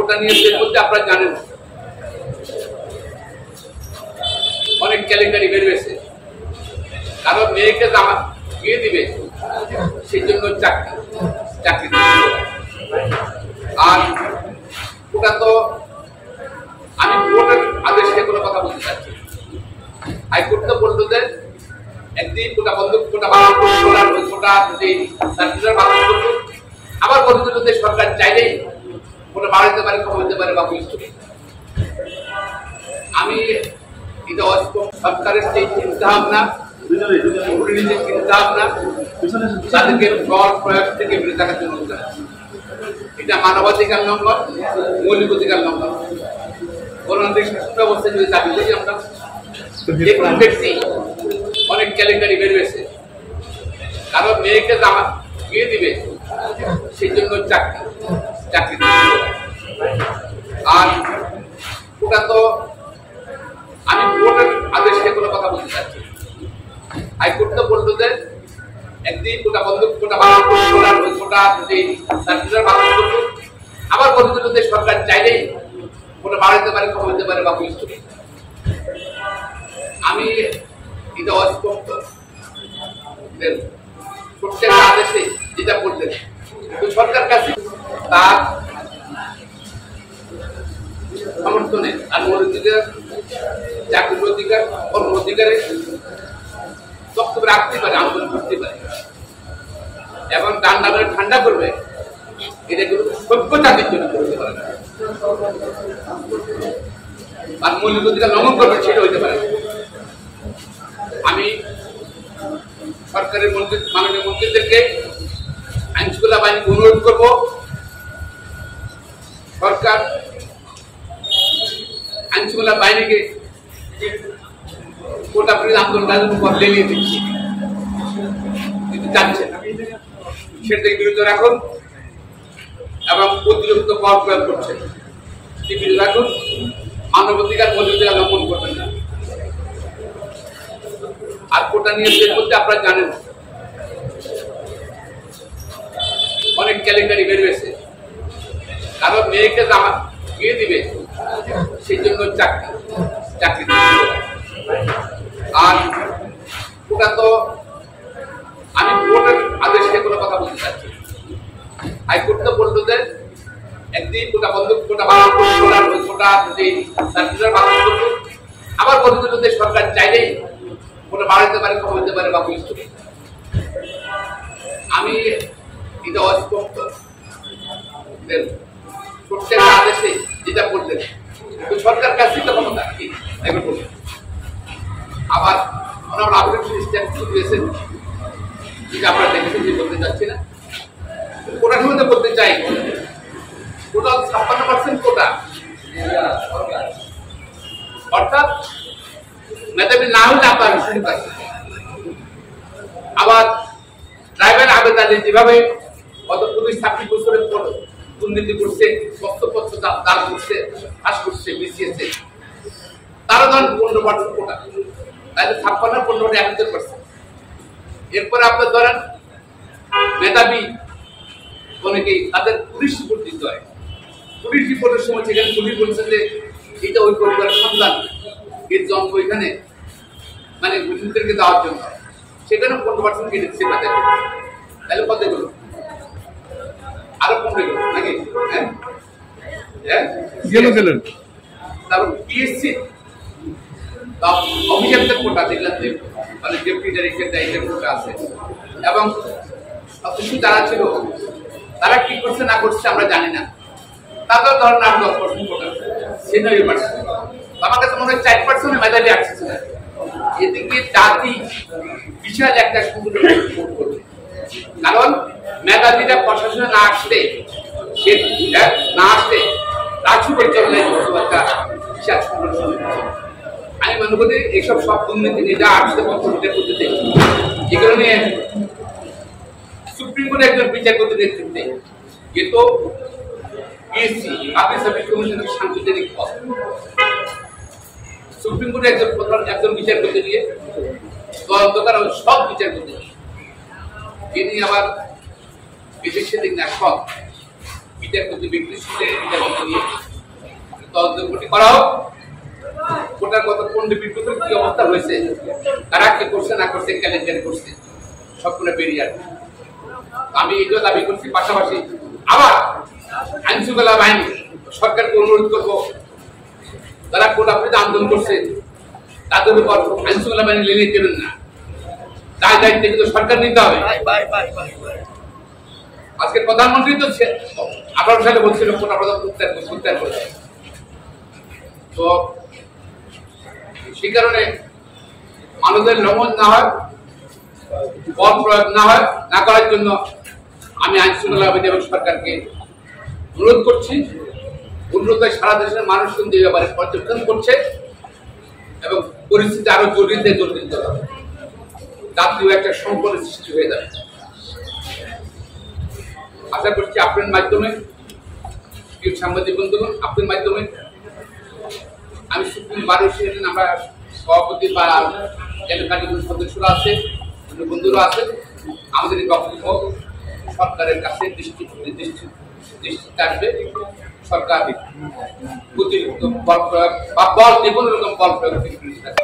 কোটা নিয়ে শেষ করতে আপনারা জানেন অনেক কেলেঙ্কারি বের হয়েছে। কারণ মেয়েকে জামা বিয়ে দিবে সেই জন্য চাকরি আর ওটা তো আমি কোর্টের আদেশে কোনো কথা বলতে চাচ্ছি। হাইকোর্ট তো বললো যে একদিন কোটা বন্ধ কোটা আবার বলে দিল যে সরকার চাইলেই কোটা বাড়াইতে পারে কমাইতে পারে বা বুঝতে। আমি এটা সরকারের সেই চিন্তা ভাবনা চিন্তা ভাবনা তাদেরকে বল প্রয়োগ থেকে বেড়ে থাকার জন্য এটা মানবাধিকার লঙ্ঘন, মৌলিক অধিকার লঙ্ঘন। গণতান্ত্রিক শাসন ব্যবস্থায় যদি দাবি করি আমরা ব্যক্তি অনেক কেলেঙ্কারি বের হয়েছে। কারণ মেয়েকে জামা বিয়ে দিবে সেই জন্য চাকরি আর ওটা তো আমি কোর্টের আদেশে কোনো কথা বলতে চাচ্ছি। হাইকোর্ট তো বললো যে একদিন কোটা বন্ধ আবার বলে দিল যে সরকার চাইলেই কোটা বাড়াইতে পারে কমাইতে পারে বা বুঝতে। আমি এটা অস্পষ্ট প্রত্যেক আদেশে যেটা বললেন সরকার কাছে তার সমর্থনে আর অধিকার চাকরির অধিকার কর্ম অধিকারে বক্তব্য রাখতে পারে, আন্দোলন করতে পারে এবং ঠান্ডা করবে। এটা কিন্তু সভ্যতাদের জন্য করতে পারে না আর মৌলিক অধিকার লঙ্ঘন করবে সেটা হইতে পারে। আমি সরকারের মাননীয় মন্ত্রীদেরকে আইন শৃঙ্খলা বাহিনীকে অনুরোধ করবো সরকার আইন শৃঙ্খলা বাহিনীকে কোটা বিরোধী আন্দোলন উপর লেলিয়ে দিচ্ছে কিন্তু চাচ্ছে না। সেটাকে বিরুদ্ধে রাখুন এবং অতিরিক্ত বল প্রয়োগ করছেন বিরুদ্ধে রাখুন। মানবাধিকার মৌলিকাধিকার লঙ্ঘন করবেন না। আর কোটা নিয়ে শেষ করতে আপনারা জানেন অনেক কেলেঙ্কারি বের হয়েছে। কারণ মেয়েকে জামা বিয়ে দিবে সেই জন্য চাকরি আর ওটা তো আমি কোর্টের আদেশে কোনো কথা বলতে চাচ্ছি। হাইকোর্ট তো বললো যে একদিন কোটা বন্ধ আবার বলে দিল যে সরকার চাইলেই কোটা বাড়াইতে পারে কমাইতে পারে বা বুঝতে। আমি এটা অস্পষ্ট প্রত্যেক আদেশে যেটা বললেন সরকার কাছে তো ক্ষমতা আবার আমরা দিয়েছেন যেটা আপনারা দেখেছেন যে বলতে চাচ্ছি না। কোটার মধ্যে বলতে চাই টোটাল 56% কোটা অর্থাৎ মেধাবী না হলে আপনার আবার ড্রাইভার আবেদনে যেভাবে গত 25-30 বছরের পর দুর্নীতি করছে, তথ্যপত্র দান করছে, ফাঁস করছে, মিশিয়েছে, তারা ধরেন 15% কোটা, তাহলে 56-15 71%। এরপরে আপনার ধরেন মেধাবী অনেকেই তাদের পুলিশ রিপোর্ট দিতে হয়। পুলিশ রিপোর্টের সময় সেখানে পুলিশ বলছে যে এটা ওই পরিবারের সন্তান, এর জন্ম ওইখানে মানে মুসলিমদেরকে দেওয়ার জন্য, সেখানে 15% কেটে দিচ্ছে তাদের। তাহলে কত গেল? আরো কমে গেল নাকি? গেলেন তারপর পিএসসি অভিযোগের কোটা দেখলাম যে মানে ডেপুটি ডাইরেক্টর ডাইরেক্টর কোটা আছে এবং সদস্য যারা ছিল তারা কি করছে না করছে আমরা জানি না। তাদের ধরেন 10% কোটা, 96%। আমার কাছে মনে হয় 4% মেধাবী আসছে না। এদিকে জাতি বিশাল একটা সুন্দর করবে, কারণ মেধাবীরা প্রশাসনে না আসলে রাজনীতির জন্য বিশাল সংগঠন। আমি মনে করি এইসব সব দুর্নীতি যা আসছে পদ্ধতি এগুলো নিয়ে সুপ্রিম কোর্টে একজন বিচারপতির নেতৃত্বে যেহেতু পিএসসি পাবলিক সার্ভিস কমিশনের সাংবিধানিক পদ, সুপ্রিম কোর্টে একজন বিচারপতি নিয়ে তদন্ত করা সব বিচারপতি যিনি আবার বিদেশ সেদিক না সব বিচারপতি ব্যক্তি নিয়ে তদন্ত করা হোক। কোটার কত কোন বিদ্যুতের কি অবস্থা হয়েছে, কারা কি করছে না করছে, ক্যালেন্ডার করছে, সবগুলো বেরিয়ে আসবে। আমি এটাও দাবি করছি, পাশাপাশি আবার আইন শৃঙ্খলা বাহিনী সরকারকে অনুরোধ করবো, যারা কোটা বিরোধী আন্দোলন করছে তাদের উপর আইন শৃঙ্খলা বাহিনী লেলিয়ে দেবেন না, তাই দায়িত্ব কিন্তু সরকার নিতে হবে। আজকে প্রধানমন্ত্রী তো 18 সালে বলছিল কোটা প্রদান প্রত্যাহার করেছে, তো সেই কারণে মানুষের লঙ্ঘন না হয়, বল প্রয়োগ না হয়, না করার জন্য আমি আইন শৃঙ্খলা বাহিনী এবং সরকারকে অনুরোধ করছি। অনুরোধে সারা দেশের মানুষ কিন্তু এই ব্যাপারে পর্যবেক্ষণ করছে এবং পরিস্থিতি আরো জটিল হবে, জাতীয় একটা সংকটের সৃষ্টি হয়ে যাবে। আশা করছি আপনার মাধ্যমে, সাংবাদিক বন্ধুগণ, আপনার মাধ্যমে আমি সুপ্রিম বারো সেদিন আমরা সভাপতি বা সদস্যরা আছে, বন্ধুরা আছে, আমাদের এই বক্তব্য সরকারের কাছে দৃষ্টি আসবে। সরকার অতিরিক্ত বল প্রয়োগ বা যে কোনো রকম বল প্রয়োগ